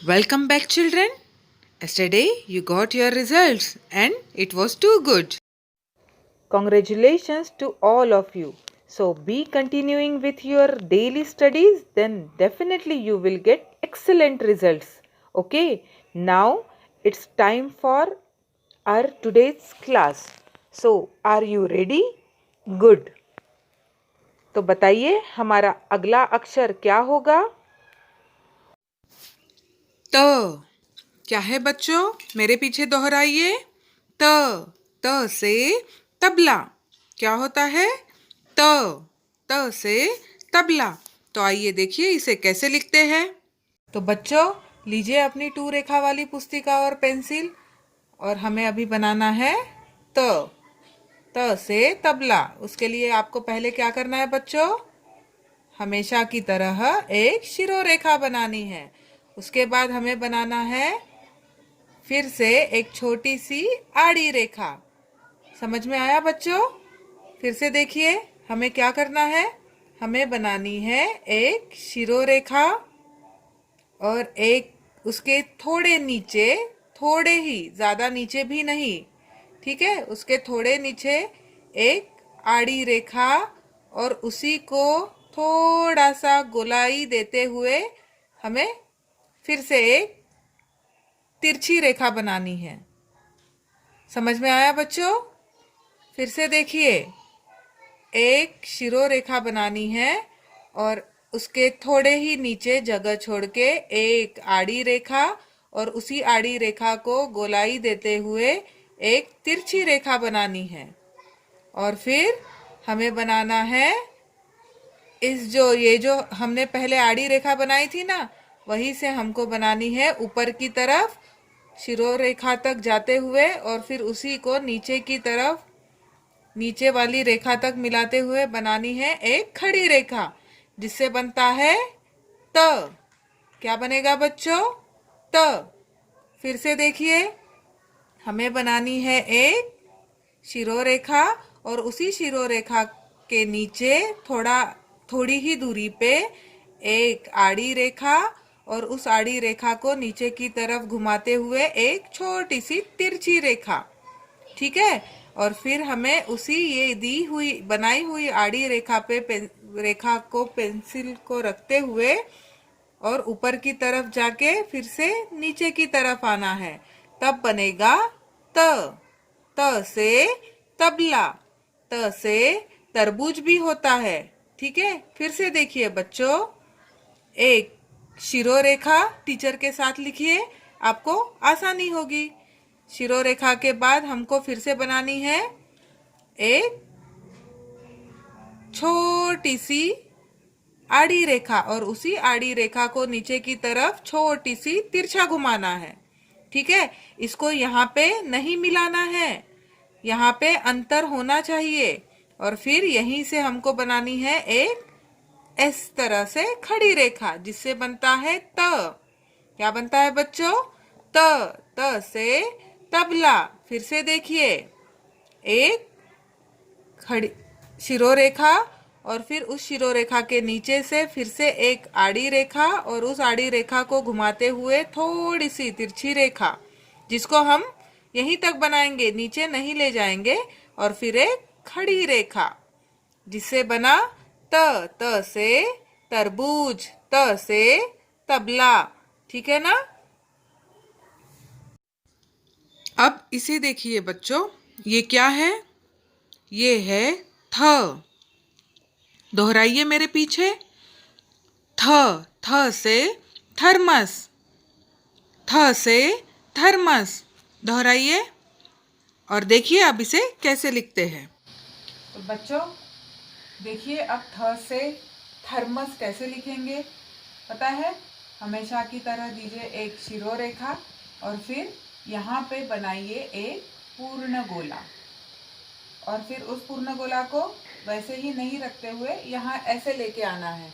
Welcome back, children. Yesterday you got your results and it was too good. Congratulations to all of you. So be continuing with your daily studies, then definitely you will get excellent results. Okay, now it's time for our today's class. So are you ready? Good. तो बताइए हमारा अगला अक्षर क्या होगा? त क्या है बच्चों? मेरे पीछे दोहराइए। त त से तबला। क्या होता है? त त से तबला। तो आइए देखिए इसे कैसे लिखते हैं। तो बच्चों लीजिए अपनी टू रेखा वाली पुस्तिका और पेंसिल और हमें अभी बनाना है त त से तबला। उसके लिए आपको पहले क्या करना है बच्चों? हमेशा की तरह एक शिरोरेखा बनानी है। उसके बाद हमें बनाना है फिर से एक छोटी सी आड़ी रेखा। समझ में आया बच्चों? फिर से देखिए हमें क्या करना है। हमें बनानी है एक शिरोरेखा और एक उसके थोड़े नीचे, थोड़े ही, ज्यादा नीचे भी नहीं, ठीक है, उसके थोड़े नीचे एक आड़ी रेखा और उसी को थोड़ा सा गोलाई देते हुए हमें फिर से एक तिरछी रेखा बनानी है। समझ में आया बच्चों? फिर से देखिए एक शिरोरेखा बनानी है और उसके थोड़े ही नीचे जगह छोड़ के एक आड़ी रेखा और उसी आड़ी रेखा को गोलाई देते हुए एक तिरछी रेखा बनानी है। और फिर हमें बनाना है ये जो हमने पहले आड़ी रेखा बनाई थी ना, वही से हमको बनानी है ऊपर की तरफ शिरोरेखा तक जाते हुए और फिर उसी को नीचे की तरफ नीचे वाली रेखा तक मिलाते हुए बनानी है एक खड़ी रेखा जिससे बनता है त। क्या बनेगा बच्चों? त। फिर से देखिए हमें बनानी है एक शिरोरेखा और उसी शिरोरेखा के नीचे थोड़ी ही दूरी पे एक आड़ी रेखा और उस आड़ी रेखा को नीचे की तरफ घुमाते हुए एक छोटी सी तिरछी रेखा, ठीक है। और फिर हमें उसी ये दी हुई बनाई हुई आड़ी रेखा पे रेखा को पेंसिल को रखते हुए और ऊपर की तरफ जाके फिर से नीचे की तरफ आना है। तब बनेगा त। त से तबला। त से तरबूज भी होता है, ठीक है। फिर से देखिए बच्चों एक शिरोरेखा टीचर के साथ लिखिए, आपको आसानी होगी। शिरोरेखा के बाद हमको फिर से बनानी है एक छोटी सी आड़ी रेखा और उसी आड़ी रेखा को नीचे की तरफ छोटी सी तिरछा घुमाना है, ठीक है। इसको यहाँ पे नहीं मिलाना है, यहाँ पे अंतर होना चाहिए। और फिर यहीं से हमको बनानी है एक इस तरह से खड़ी रेखा जिससे बनता है त। क्या बनता है बच्चों? त। त से तबला। फिर से देखिए एक खड़ी शिरोरेखा और फिर उस शिरोरेखा के नीचे से फिर से एक आड़ी रेखा और उस आड़ी रेखा को घुमाते हुए थोड़ी सी तिरछी रेखा जिसको हम यहीं तक बनाएंगे, नीचे नहीं ले जाएंगे। और फिर एक खड़ी रेखा जिससे बना त। त से तरबूज। त से तबला, ठीक है ना। अब इसे देखिए बच्चों, ये क्या है? ये है थ। दोहराइए मेरे पीछे। थ। थ से थर्मस। थ से थर्मस। दोहराइए और देखिए अब इसे कैसे लिखते हैं। तो बच्चों देखिए अब थ से थर्मस कैसे लिखेंगे पता है? हमेशा की तरह दीजिए एक शिरोरेखा और फिर यहाँ पे बनाइए एक पूर्ण गोला और फिर उस पूर्ण गोला को वैसे ही नहीं रखते हुए यहाँ ऐसे लेके आना है।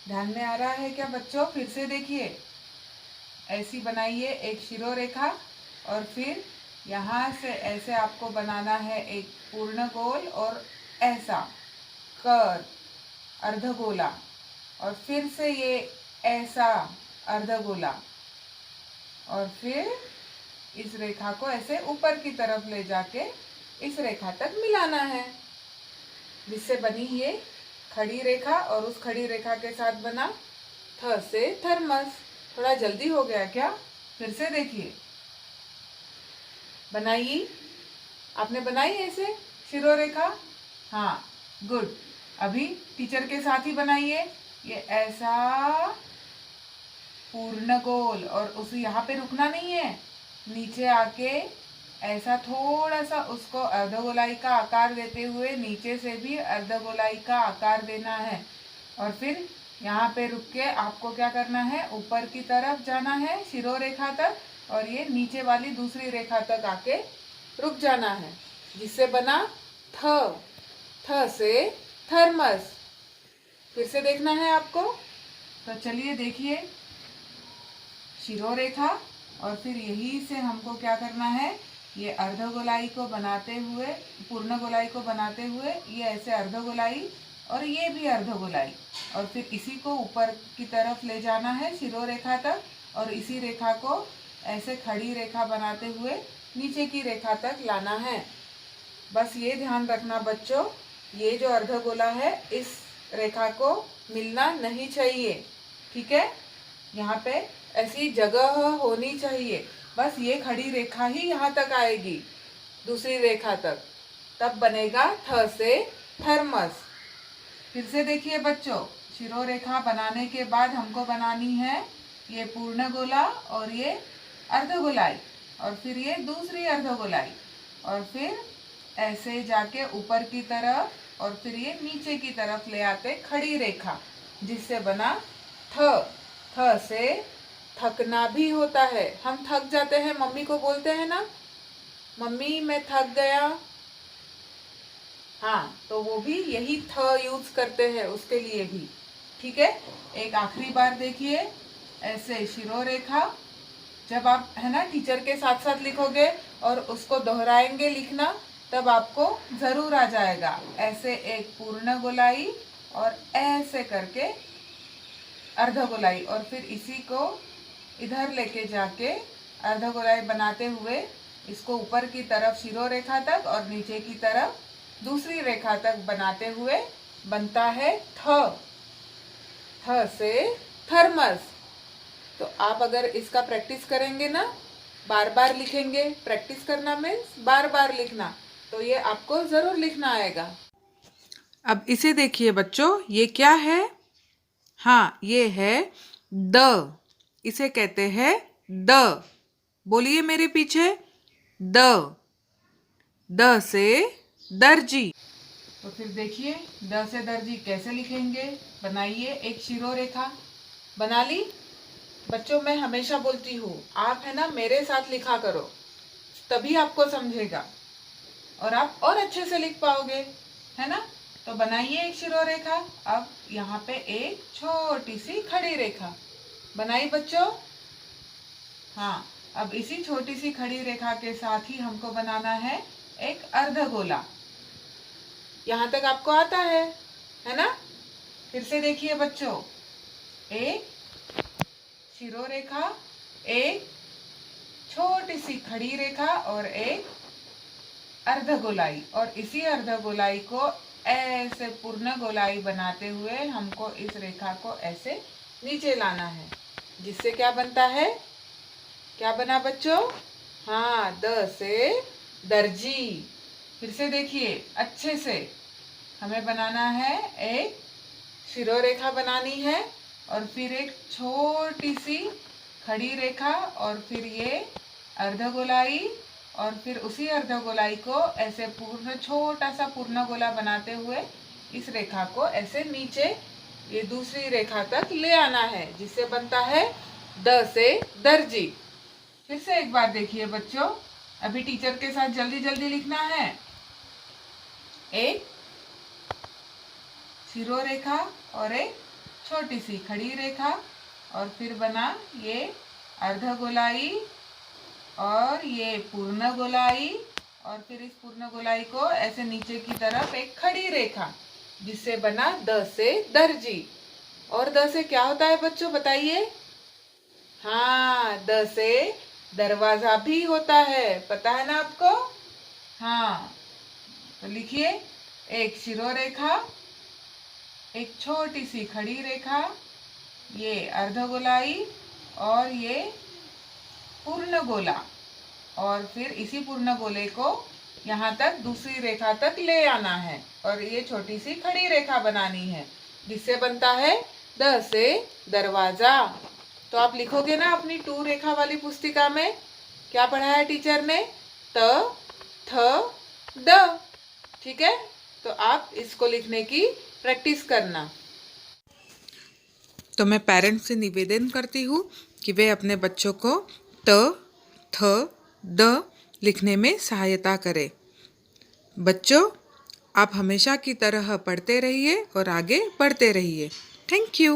ध्यान में आ रहा है क्या बच्चों? फिर से देखिए ऐसी बनाइए एक शिरोरेखा और फिर यहाँ से ऐसे आपको बनाना है एक पूर्ण गोल और ऐसा कर अर्धगोला और फिर से ये ऐसा अर्धगोला, और फिर इस रेखा को ऐसे ऊपर की तरफ ले जाके इस रेखा तक मिलाना है, जिससे बनी ये खड़ी रेखा, और उस खड़ी रेखा के साथ बना थ से थर्मस। थोड़ा जल्दी हो गया क्या? फिर से देखिए, बनाइए। आपने बनाई ऐसे शिरोरेखा? हाँ, गुड। अभी टीचर के साथ ही बनाइए। ये ऐसा पूर्ण गोल, और उसे यहाँ पे रुकना नहीं है, नीचे आके ऐसा थोड़ा सा उसको अर्धगोलाई का आकार देते हुए नीचे से भी अर्धगोलाई का आकार देना है, और फिर यहाँ पे रुक के आपको क्या करना है, ऊपर की तरफ जाना है शिरोरेखा तक, और ये नीचे वाली दूसरी रेखा तक आके रुक जाना है, जिससे बना थ। थ से थर्मस। फिर से देखना है आपको, तो चलिए देखिए, शिरोरेखा, और फिर यही से हमको क्या करना है, ये अर्धगोलाई को बनाते हुए, पूर्ण गोलाई को बनाते हुए ये ऐसे अर्धगोलाई, और ये भी अर्धगोलाई, और फिर इसी को ऊपर की तरफ ले जाना है शिरोरेखा तक, और इसी रेखा को ऐसे खड़ी रेखा बनाते हुए नीचे की रेखा तक लाना है। बस ये ध्यान रखना बच्चों, ये जो अर्धगोला है इस रेखा को मिलना नहीं चाहिए, ठीक है? यहाँ पे ऐसी जगह होनी चाहिए, बस ये खड़ी रेखा ही यहाँ तक आएगी दूसरी रेखा तक, तब बनेगा थ से थर्मस। फिर से देखिए बच्चों, शिरोरेखा बनाने के बाद हमको बनानी है ये पूर्ण गोला और ये अर्धगोलाई, और फिर ये दूसरी अर्धगोलाई, और फिर ऐसे जाके ऊपर की तरफ, और फिर ये नीचे की तरफ ले आते खड़ी रेखा, जिससे बना थ। थ से थकना भी होता है, हम थक जाते हैं, मम्मी को बोलते हैं ना, मम्मी मैं थक गया, हाँ, तो वो भी यही थ यूज करते हैं उसके लिए भी, ठीक है? एक आखिरी बार देखिए, ऐसे शिरोरेखा, जब आप है ना टीचर के साथ साथ लिखोगे और उसको दोहराएंगे लिखना, तब आपको जरूर आ जाएगा। ऐसे एक पूर्ण गोलाई और ऐसे करके अर्धगोलाई, और फिर इसी को इधर लेके जाके अर्धगोलाई बनाते हुए इसको ऊपर की तरफ शिरोरेखा तक और नीचे की तरफ दूसरी रेखा तक बनाते हुए बनता है थ। थ से थर्मस। तो आप अगर इसका प्रैक्टिस करेंगे ना, बार बार लिखेंगे, प्रैक्टिस करना मीन्स बार बार लिखना, तो ये आपको जरूर लिखना आएगा। अब इसे देखिए बच्चों, ये क्या है? हाँ, ये है द, इसे कहते हैं द। बोलिए मेरे पीछे, द। द से दर्जी। तो फिर देखिए, द से दर्जी कैसे लिखेंगे, बनाइए एक शिरोरेखा। बना ली? बच्चों मैं हमेशा बोलती हूँ, आप है ना मेरे साथ लिखा करो, तभी आपको समझेगा और आप और अच्छे से लिख पाओगे, है ना? तो बनाइए एक शिरोरेखा। अब यहाँ पे एक छोटी सी खड़ी रेखा बनाई बच्चों। हाँ, अब इसी छोटी सी खड़ी रेखा के साथ ही हमको बनाना है एक अर्धगोला। यहाँ तक आपको आता है ना? फिर से देखिए बच्चों, एक शिरोरेखा, एक छोटी सी खड़ी रेखा और एक अर्धगोलाई, और इसी अर्धगोलाई को ऐसे पूर्ण गोलाई बनाते हुए हमको इस रेखा को ऐसे नीचे लाना है, जिससे क्या बनता है? क्या बना बच्चों? हाँ, द से दर्जी। फिर से देखिए अच्छे से, हमें बनाना है एक शिरोरेखा बनानी है, और फिर एक छोटी सी खड़ी रेखा, और फिर ये अर्धगोलाई, और फिर उसी अर्धगोलाई को ऐसे पूर्ण छोटा सा पूर्ण गोला बनाते हुए इस रेखा को ऐसे नीचे ये दूसरी रेखा तक ले आना है, जिससे बनता है द से दर्जी। फिर से एक बार देखिए बच्चों, अभी टीचर के साथ जल्दी जल्दी लिखना है। एक शिरोरेखा और एक छोटी सी खड़ी रेखा, और फिर बना ये अर्धगोलाई और ये पूर्ण गोलाई, और फिर इस पूर्ण गोलाई को ऐसे नीचे की तरफ एक खड़ी रेखा, जिससे बना द से दर्जी। और द से क्या होता है बच्चों, बताइए? हाँ, द से दरवाजा भी होता है, पता है ना आपको? हाँ, तो लिखिए, एक शिरोरेखा, एक छोटी सी खड़ी रेखा, ये अर्धगोलाई और ये पूर्ण गोला, और फिर इसी पूर्ण गोले को यहाँ तक दूसरी रेखा तक ले आना है और ये छोटी सी खड़ी रेखा बनानी है, जिससे बनता है द से दरवाजा। तो आप लिखोगे ना अपनी 2 रेखा वाली पुस्तिका में, क्या पढ़ा है टीचर ने? त, थ, द। ठीक है, तो आप इसको लिखने की प्रैक्टिस करना। तो मैं पेरेंट्स से निवेदन करती हूँ कि वे अपने बच्चों को त, थ, द लिखने में सहायता करें। बच्चों, आप हमेशा की तरह पढ़ते रहिए और आगे बढ़ते रहिए। Thank you.